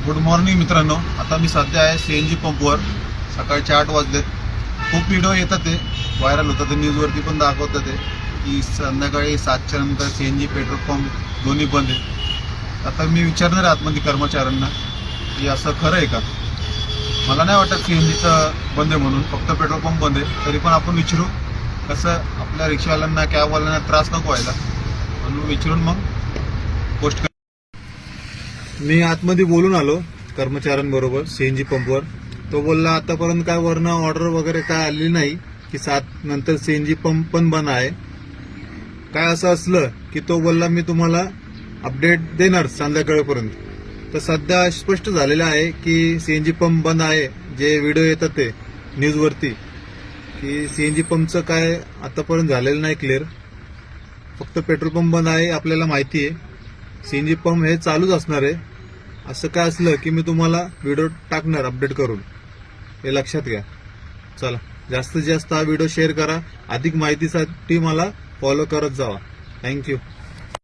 Good morning मित्रांनो. आता मी सध्या आहे सीएनजी पंपवर. सकाळचे 8 वाजलेत. खूप व्हिडिओ येतात, ते व्हायरल होतात, ते न्यूजवरती पण दाखवतात ते की संध्याकाळी 7च्या नंतर सीएनजी पेट्रोल पंप दोन्ही बंद आहे. आता मी विचारणार आहे आतमध्ये कर्मचाऱ्यांना की असं खरं आहे का. मला नाही वाटत सीएनजीचं बंद आहे म्हणून, फक्त पेट्रोल पंप बंद आहे. तरी पण आपण विचारू, कसं आपल्या रिक्षावाल्यांना कॅबवाल्यांना त्रास नको व्हायला म्हणून विचारून मग पोस्ट कर. मी आतमध्ये बोलून आलो कर्मचाऱ्यांबरोबर सीएनजी पंपवर. तो बोलला आतापर्यंत काय वरनं ऑर्डर वगैरे काय आलेली नाही की 7 नंतर सीएनजी पंप पण बंद आहे. काय असं असलं की तो बोलला मी तुम्हाला अपडेट देणार संध्याकाळपर्यंत. तर सध्या स्पष्ट झालेलं आहे की सीएनजी पंप बंद आहे. जे व्हिडिओ येतात ते न्यूजवरती की सीएनजी पंपचं काय आतापर्यंत झालेलं नाही क्लिअर, फक्त पेट्रोल पंप बंद आहे आपल्याला माहिती आहे. सीएनजी पंप हे चालूच असणार आहे. असं काय असलं की मी तुम्हाला व्हिडिओ टाकणार अपडेट करून, हे लक्षात घ्या. चला, जास्तीत जास्त हा व्हिडिओ शेअर करा. अधिक माहितीसाठी मला फॉलो करत जावा. थँक्यू.